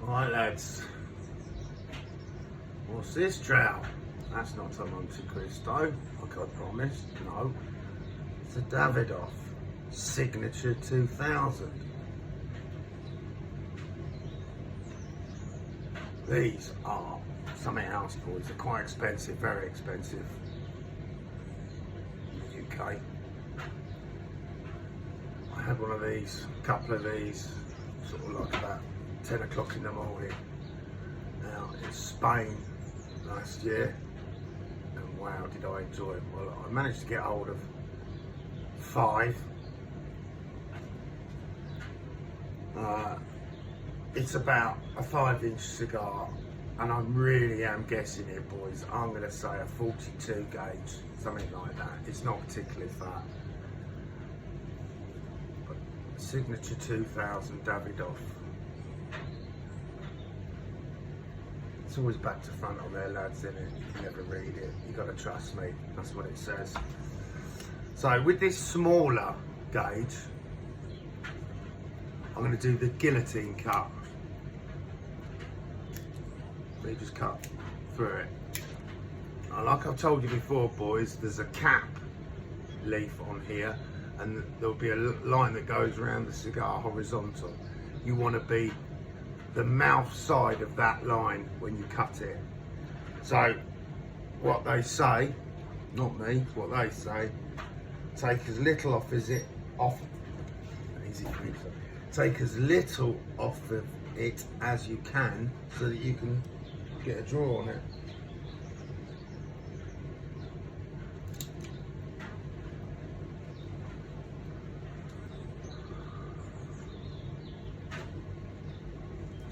Right lads, what's this trout? That's not a Monte Cristo, like I promised, no. It's a Davidoff Signature 2000. These are something else, boys. They're quite expensive, very expensive in the UK. I had one of these, a couple of these, sort of like about 10 o'clock in the morning out in Spain last year, and wow, did I enjoy it. Well, I managed to get hold of 5. It's about a 5-inch cigar, and I really am guessing here, boys. I'm going to say a 42 gauge, something like that. It's not particularly fat. But Signature 2000 Davidoff. It's always back to front on there, lads, isn't it? You never read it. You got to trust me. That's what it says. So with this smaller gauge, I'm going to do the guillotine cut. So you just cut through it. And like I've told you before, boys, there's a cap leaf on here, and there'll be a line that goes around the cigar horizontal. You want to be the mouth side of that line when you cut it. So what they say, not me, what they say, take as little off as it off. Easy for me to say. Take as little off of it as you can, so that you can get a draw on it.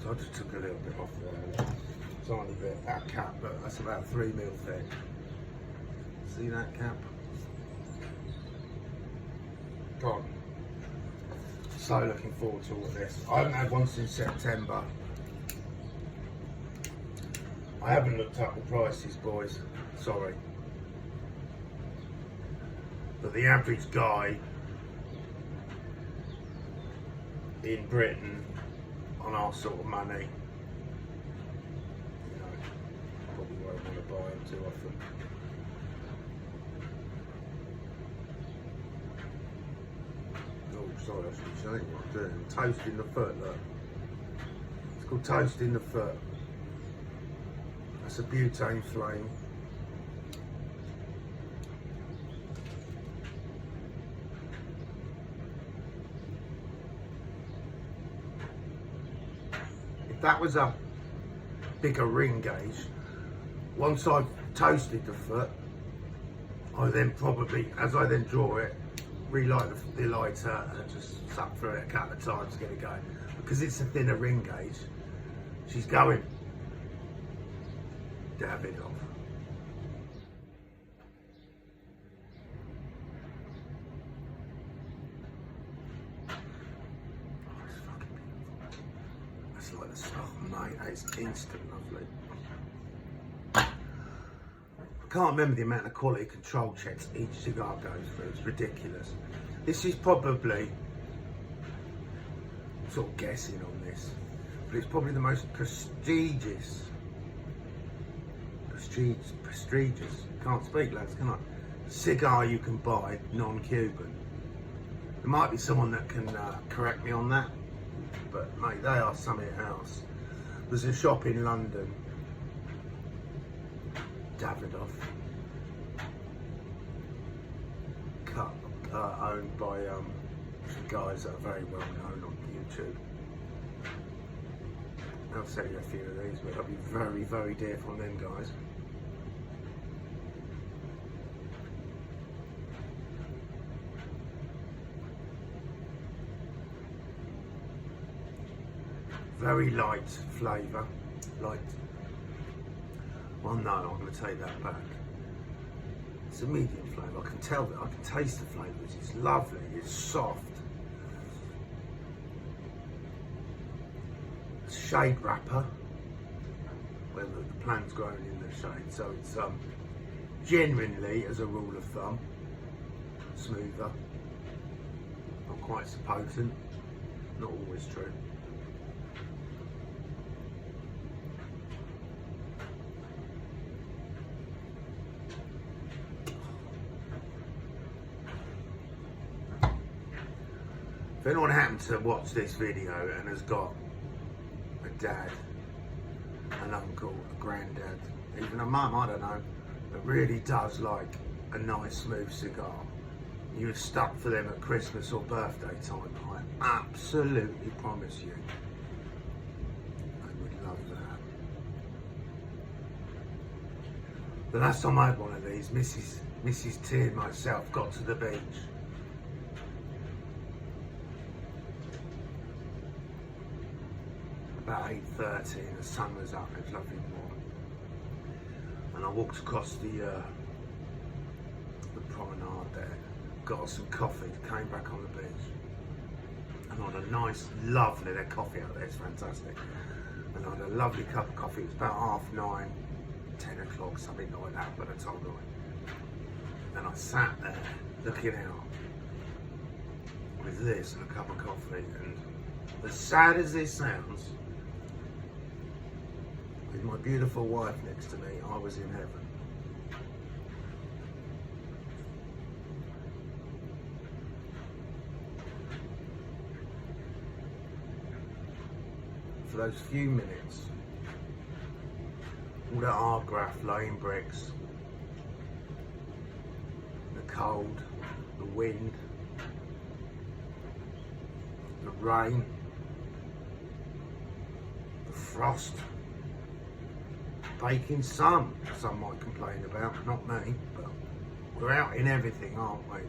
So I just took a little bit off there, tiny bit, that cap, but that's about 3 mil thick. See that cap? Gone. So looking forward to all of this. I haven't had one since September. I haven't looked up the prices, boys, sorry. But the average guy in Britain on our sort of money, you know, probably won't want to buy them too often. Oh, sorry, I should show you what I'm doing. Toasting the foot, look. It's called toasting the foot. That's a butane flame. If that was a bigger ring gauge, once I've toasted the foot, I then probably, as I then draw it, relight the lighter and just suck through it a couple of times to get it going. Because it's a thinner ring gauge, she's going Davidoff. That's like the stuff, mate. It's instant lovely. I can't remember the amount of quality control checks each cigar goes through. It's ridiculous. This is probably, I'm sort of guessing on this, but it's probably the most prestigious, can't speak, lads, can I? Cigar you can buy, non-Cuban. There might be someone that can correct me on that, but mate, they are something else. There's a shop in London, Davidoff, owned by some guys that are very well known on YouTube. I'll sell you a few of these, but I'll be very, very dear from them guys. Very light flavour, light. Well, no, I'm going to take that back. It's a medium flavour. I can tell that. I can taste the flavours. It's lovely. It's soft. It's shade wrapper, where the plant's grown in the shade. So it's genuinely, as a rule of thumb, smoother. Not quite so potent. Not always true. If anyone happens to watch this video and has got a dad, an uncle, a granddad, even a mum, I don't know, that really does like a nice smooth cigar, you're stuck for them at Christmas or birthday time, I absolutely promise you they would love that. The last time I had one of these, Mrs. T and myself got to the beach. About 8:30 and the sun was up, it was lovely warm. And I walked across the promenade there, got us some coffee, came back on the beach. And I had a nice, lovely, their coffee out there, it's fantastic. And I had a lovely cup of coffee, it was about 9:30, 10 o'clock, something like that by the time I went. And I sat there looking out with this and a cup of coffee, and as sad as this sounds, with my beautiful wife next to me, I was in heaven. For those few minutes, all that art graft laying bricks, the cold, the wind, the rain, the frost, baking sun, some might complain about, not me, but we're out in everything, aren't we?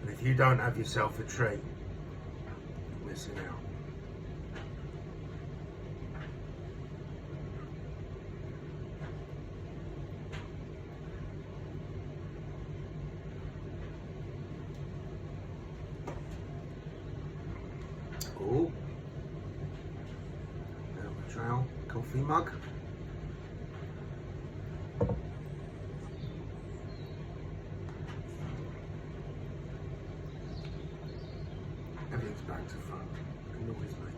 And if you don't have yourself a treat, you're missing out. Oh, there we go. Coffee mug. Everything's back to front. Annoys me.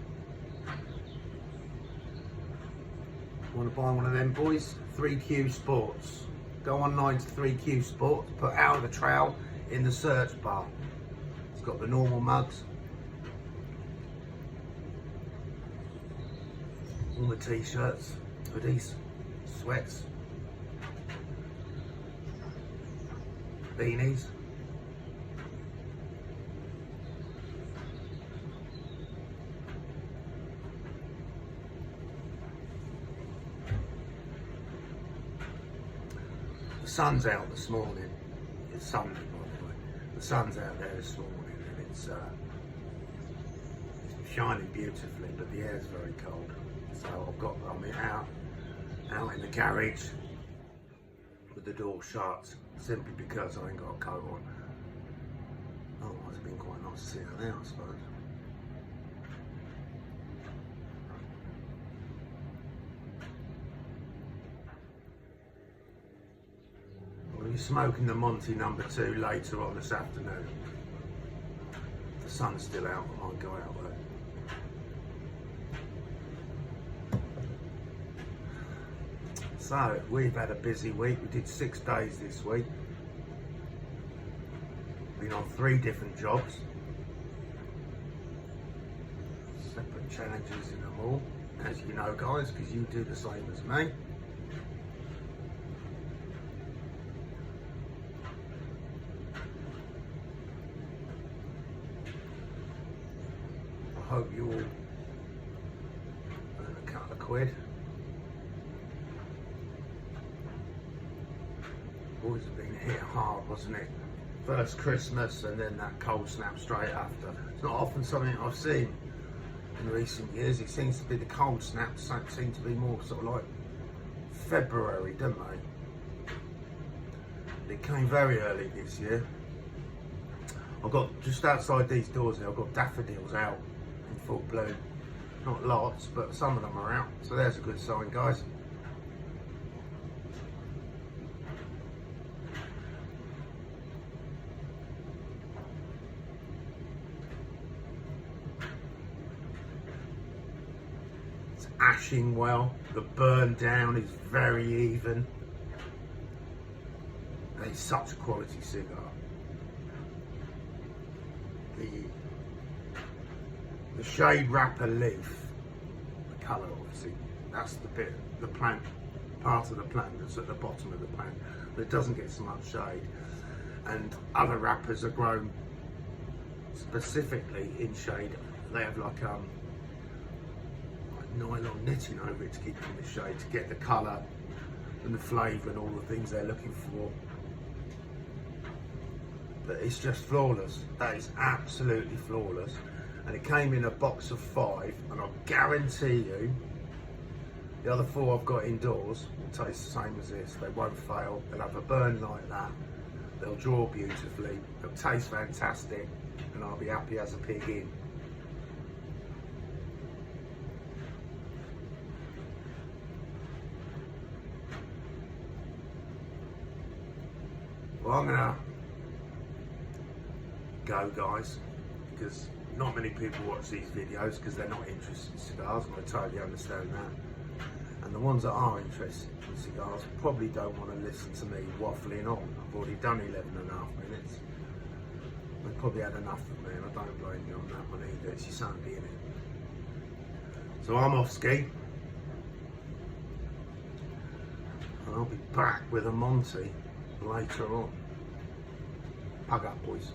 Want to buy one of them, boys? 3Q Sports. Go online to 3Q Sports. Put Out of the Trail in the search bar. It's got the normal mugs. All the t-shirts, hoodies, sweats, beanies. The sun's out this morning. It's Sunday, by the way. The sun's out there this morning, and it's shining beautifully, but the air's very cold. So I'm out in the garage with the door shut, simply because I ain't got a coat on. Otherwise it'd been quite nice to sit out there, I suppose. We'll be smoking the Monty number 2 later on this afternoon. If the sun's still out, I might go out there. So, we've had a busy week. We did 6 days this week. Been on 3 different jobs. Separate challenges in them all, as you know, guys, because you do the same as me. I hope you all earn a couple of quid. Boys have been hit hard, wasn't it? First Christmas and then that cold snap straight after. It's not often something I've seen in recent years. It seems to be the cold snaps seem to be more sort of like February, don't they? It came very early this year. I've got, just outside these doors here, I've got daffodils out in full bloom. Not lots, but some of them are out. So there's a good sign, guys. Ashing well, the burn down is very even, and it's such a quality cigar. the shade wrapper leaf, the colour obviously, that's the bit, the plant, part of the plant that's at the bottom of the plant, but it doesn't get so much shade. And other wrappers are grown specifically in shade. They have like nylon knitting over it to keep it in the shade, to get the colour and the flavour and all the things they're looking for. But it's just flawless. That is absolutely flawless. And it came in a box of 5, and I guarantee you the other 4 I've got indoors will taste the same as this. They won't fail. They'll have a burn like that. They'll draw beautifully. They'll taste fantastic, and I'll be happy as a pig in. Well, I'm gonna go, guys, because not many people watch these videos because they're not interested in cigars, and I totally understand that. And the ones that are interested in cigars probably don't want to listen to me waffling on. I've already done 11.5 minutes. They probably had enough of me, and I don't blame you on that one either. It's your Sunday, innit? So I'm off ski, and I'll be back with a Monty later on. Pug up, boys.